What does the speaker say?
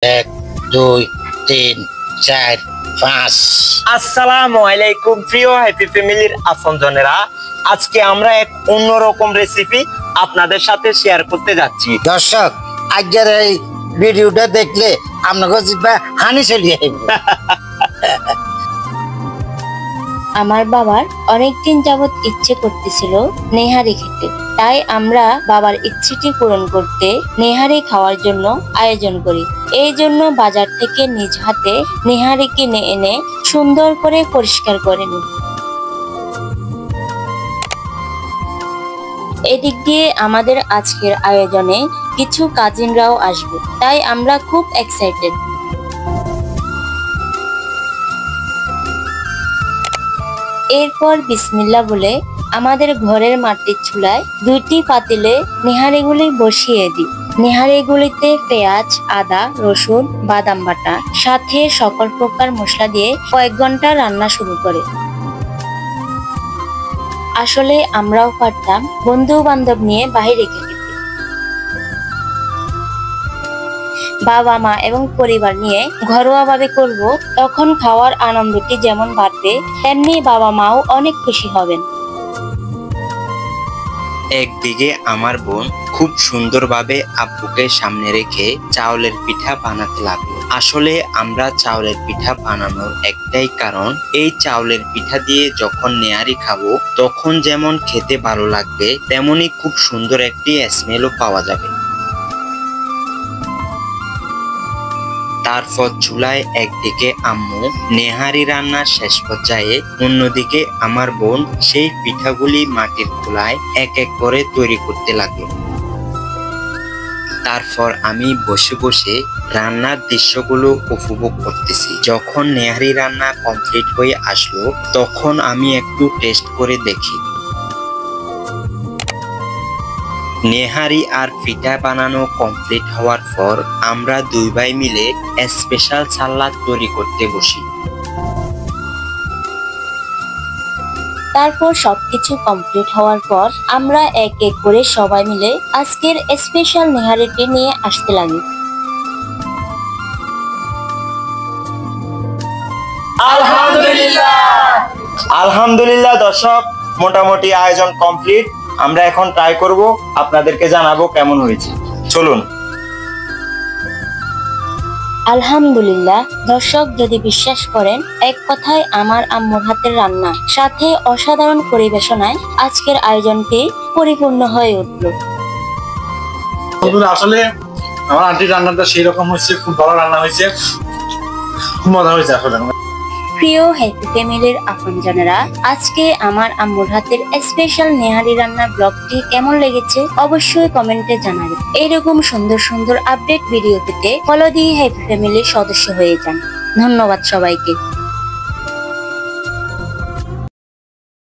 এক দুই তিন চার পাঁচ। আসসালামু আলাইকুম প্রিয় হ্যাপি ফ্যামিলির আপনজনেরা, আজকে আমরা এক অন্যরকম রেসিপি আপনাদের সাথে শেয়ার করতে যাচ্ছি। দর্শক, আজকের এই ভিডিওটা দেখলে আপনাকে জিব্বা হানি চলিয়ে আমার বাবার অনেকদিন যাবত ইচ্ছে করতেছিল নেহারি খেতে, তাই আমরা বাবার ইচ্ছেটি পূরণ করতে নেহারি খাওয়ার জন্য আয়োজন করি। এই জন্য বাজার থেকে নিজ হাতে নেহারি কিনে এনে সুন্দর করে পরিষ্কার করে নিই। এদিক দিয়ে আমাদের আজকের আয়োজনে কিছু কাজিনরাও আসবে, তাই আমরা খুব এক্সাইটেড। এরপর বিসমিল্লাহ বলে আমাদের ঘরের মাটির চুলায় দুইটি পাতিলে নেহারিগুলি বসিয়ে দিই। নেহারিগুলিতে পেঁয়াজ, আদা, রসুন, বাদাম বাটা সাথে সকল প্রকার মশলা দিয়ে কয়েক ঘন্টা রান্না শুরু করে। আসলে আমরাও পারতাম বন্ধু বান্ধব নিয়ে বাইরে খেতে, বাবা মা এবং পরিবার নিয়ে ঘরোয়াভাবে করব, তখন খাওয়ার আনন্দটি যেমন বাড়বে তেমনি বাবা মাও অনেক খুশি হবেন। একদিকে আমার বোন খুব সুন্দরভাবে আব্বুকে সামনে রেখে চাউলের পিঠা বানাতে লাগলো। আসলে আমরা চাউলের পিঠা বানানোর একটাই কারণ, এই চাউলের পিঠা দিয়ে যখন নেহারি খাবো তখন যেমন খেতে ভালো লাগবে তেমনি খুব সুন্দর একটি স্মেলও পাওয়া যাবে। তারপর চুলায় একদিকে আম্মু নেহারি রান্নার শেষ পর্যায়ে, অন্যদিকে আমার বোন সেই পিঠাগুলি মাটির খোলায় এক এক করে তৈরি করতে লাগলো। তারপর আমি বসে বসে রান্নার দৃশ্যগুলো উপভোগ করতেছি। যখন নেহারি রান্না কমপ্লিট হয়ে আসলো তখন আমি একটু টেস্ট করে দেখি। নেহারি আর পিঠা বানানো কমপ্লিট হওয়ার পর আমরা দুই ভাই মিলে স্পেশাল সালাদ তৈরি করতে বসি। তারপর সবকিছু কমপ্লিট হওয়ার পর আমরা এক এক করে সবাই মিলে আজকের স্পেশাল নেহারিটি নিয়ে আসতে লাগি। আলহামদুলিল্লাহ দর্শক, মোটামুটি আয়োজন কমপ্লিট। আমরা এখন ট্রাই করব, আপনাদেরকে জানাবো কেমন হয়েছে। চলুন। আলহামদুলিল্লাহ দর্শক, যদি বিশ্বাস করেন এক কথায় আমার আম্মুর হাতের রান্না সাথে অসাধারণ পরিবেশনায় আজকের আয়োজনটি পরিপূর্ণ হয়ে উঠল। আসলে আমার আন্টির রান্নাটা সেই রকম হয়েছে, খুব ভালো রান্না হয়েছে, খুব মজা হয়েছে। আসলে প্রিয় হ্যাপি ফ্যামিলির আপনজনেরা, আজকে আমার আম্মুর হাতের স্পেশাল নেহারি রান্না ব্লগটি কেমন লেগেছে অবশ্যই কমেন্টে জানাবেন। এইরকম সুন্দর সুন্দর আপডেট ভিডিও পেতে ফলো দিয়ে হ্যাপি ফ্যামিলির সদস্য হয়ে যান। ধন্যবাদ সবাইকে।